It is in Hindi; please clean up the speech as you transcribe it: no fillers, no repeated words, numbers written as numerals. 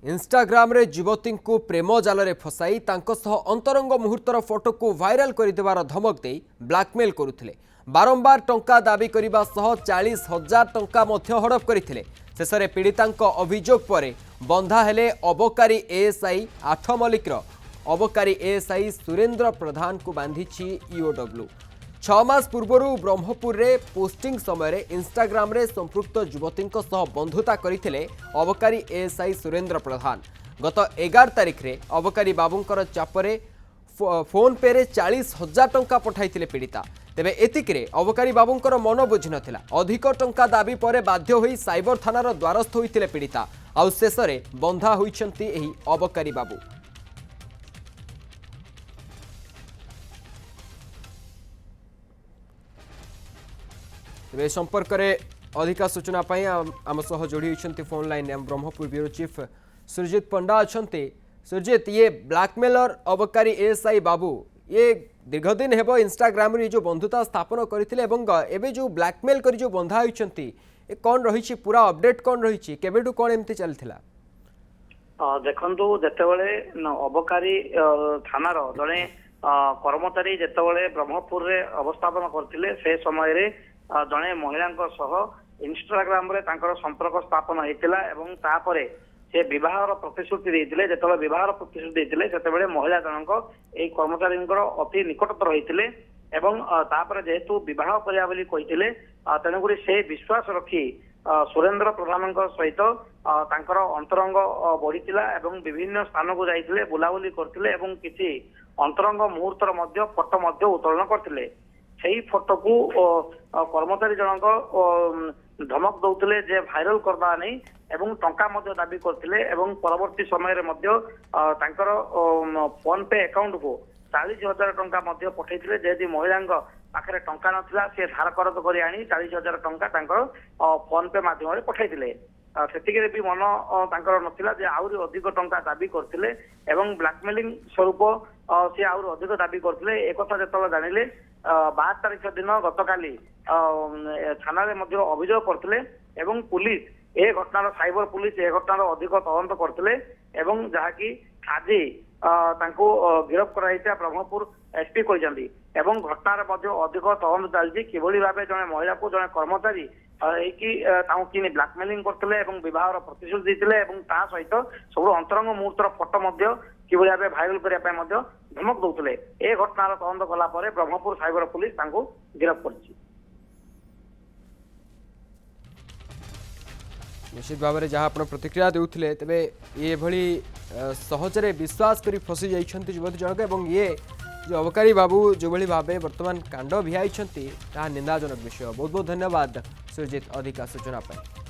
इंस्टाग्राम रे युवती को प्रेम जाल में फसाई अंतरंग मुहूर्तर फोटो को वायरल कर धमक दे ब्लैकमेल करुले। बारंबार टंका दाबी करने 40,000 टंका हड़प करते। शेष में पीड़िता अभियोग पर बंधा हेले अबकारी एएसआई 8 मल्लिकर अबकारी एएसआई सुरेंद्र प्रधान को बांधी ईओडब्ल्यू। 6 मास पूर्व ब्रह्मपुर रे पोस्टिंग समय इंस्टाग्राम रे संपृक्त युवती बंधुता करते अबकारी एएसआई सुरेंद्र प्रधान। गत 11 तारिख रे अबकारी बाबूंकर चापरे फोन पे रे 40,000 टंका पठाइथिले पीड़िता। तेबे एतिकरे अबकारी बाबूंकर मन बुझी नथिला। अधिक टंका दाबी पर बाध्य होई साइबर थानार द्वारस्थ होइथिले पीड़िता। आउ शेष रे बंधा होइछंती एही अबकारी बाबू। तेज संपर्क में अधिक सूचना आम सह जोड़ी होती phone line Brahmapur bureau chief Surjit Panda अच्छा। सुरजित, ये ब्लैकमेलर अबकारी एएसआई बाबू ये दीर्घदिन हेब इंस्टाग्राम रे जो बंधुता स्थापन करथिले एवं एबे जो ब्लैकमेल करी जो बंधा होइछंती ए कोन रहिछि पूरा अपडेट कोन रहिछि केबेटू कोन एमती चलथिला? देखंतु जेतेबेले अबकारी थानार जने कर्मचारी जेतेबेले ब्रह्मपुर रे अवस्थापन करथिले से समय रे जने महिला इंस्टाग्राम रे तांकर संपर्क स्थापन होइतिला एवं तापरे से विवाहर प्रतिश्रुति देइतिले। जेतेबेले विवाहर प्रतिश्रुति देइतिले सेतेबेले महिला जनक एई कर्मचारींकर अति निकटतर होइतिले एवं तापरे जेहेतु विवाह करिया बोली कहितिले तेणुकरी से विश्वास रखी सुरेंद्र प्रधान सहित तांकर अंतरंग बढ़ीतिला एवं विभिन्न स्थान को जाइतिले बुलाबुली करथिले एवं किछि अंतरंग मुहूर्तर मध्य फोटो मध्य उत्तोलन करथिले। सेही फोटो को कर्मचारी जनक धमक दौतिले जे भाइरल करबा नहीं एवं टंका मध्य दाबी करथिले एवं परवर्ती समय रे मध्य तांकर फोन पे अकाउंट को 40,000 टंका मध्य पठैथिले। जेदी महिला पाखरे टंका नथिला से धार करत करी आनी 40,000 टंका तांकर फोन पे माध्यम रे पठैथिले। सेतिके भी मन तांकर नथिला जे आउरी अधिक टंका दाबी करथिले एवं ब्लैकमेलिंग स्वरूप से आउरी अधिक दाबी करथिले। एक कथा जेतले जानिले 12 तारिख दिन गतकाली थाना रे मध्य अभियोग करथिले एवं पुलिस ए घटनार साइबर पुलिस ए घटनार अधिक तदंत करथिले एवं जहाँकि आज तांको गिरफ्त कराइता ब्रह्मपुर एसपी कहते एवं घटनार मध्य अधिक तदंत चलती किभली भाबे जने महिला को जने कर्मचारी कि ब्लैकमेलिंग करथिले एवं विवाहर प्रतिश्रुति देथिले एवं ता सहित सब अंतरंग मुहूर्तर फोटो मध्य किभली भाबे भाइरल करिया पय मध्य धमक दौथिले। ए घटनार तदंत कला परे ब्रह्मपुर साइबर पुलिस तांको गिरफ्त करछि। निश्चित भाव में जहाँ आप प्रतिक्रिया देउथिले तेबे ये भली सहजरे विश्वास करी फसी जाइछंती युवती जनक एवं ये जो अबकारी बाबू जो भली भाबे वर्तमान कांड भियाइछंती ता निंदाजनक विषय। बहुत बहुत धन्यवाद सुरजित अधिक सूचना पर।